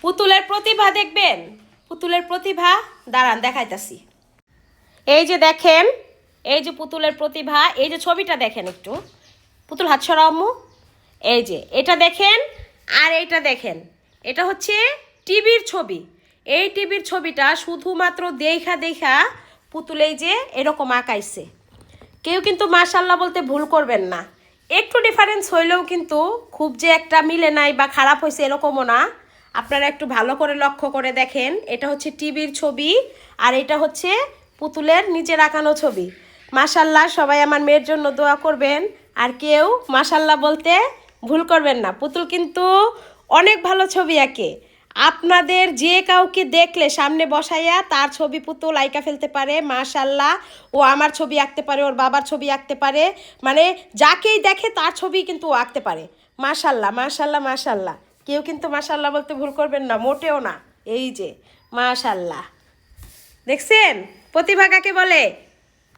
পুতুলের প্রতিভা দেখবেন, পুতুলের প্রতিভা দাঁড়ান দেখাইতাছি। এই যে দেখেন, এই যে পুতুলের প্রতিভা, এই যে ছবিটা দেখেন একটু, পুতুল হাত সরাও আম্মু। এই যে এটা দেখেন, আর এইটা দেখেন, এটা হচ্ছে টিভির ছবি। এই টিভির ছবিটা শুধুমাত্র দেখা দেখা পুতুল এই যে এরকম আঁকাইছে। কেউ কিন্তু মাশাল্লাহ বলতে ভুল করবেন না, একটু ডিফারেন্স হইলেও কিন্তু খুব যে একটা মিলে নাই বা খারাপ হয়েছে এরকমও না। আপনারা একটু ভালো করে লক্ষ্য করে দেখেন, এটা হচ্ছে টিভির ছবি আর এটা হচ্ছে পুতুলের নিচে রাখানো ছবি। মাশাল্লাহ, সবাই আমার মেয়ের জন্য দোয়া করবেন আর কেউ মাশাল্লাহ বলতে ভুল করবেন না। পুতুল কিন্তু অনেক ভালো ছবি আঁকে। আপনাদের যে কাউকে দেখলে সামনে বসাইয়া তার ছবি পুতুল আঁকা ফেলতে পারে। মাশাল্লাহ, ও আমার ছবি আঁকতে পারে, ওর বাবার ছবি আঁকতে পারে, মানে যাকেই দেখে তার ছবি কিন্তু ও আঁকতে পারে। মাশাল্লাহ মাশাল্লাহ মাশাল্লাহ, কেউ কিন্তু মাশাল্লাহ বলতে ভুল করবেন না, মোটেও না। এই যে মাশাল্লাহ, দেখছেন প্রতিভা কাকে বলে?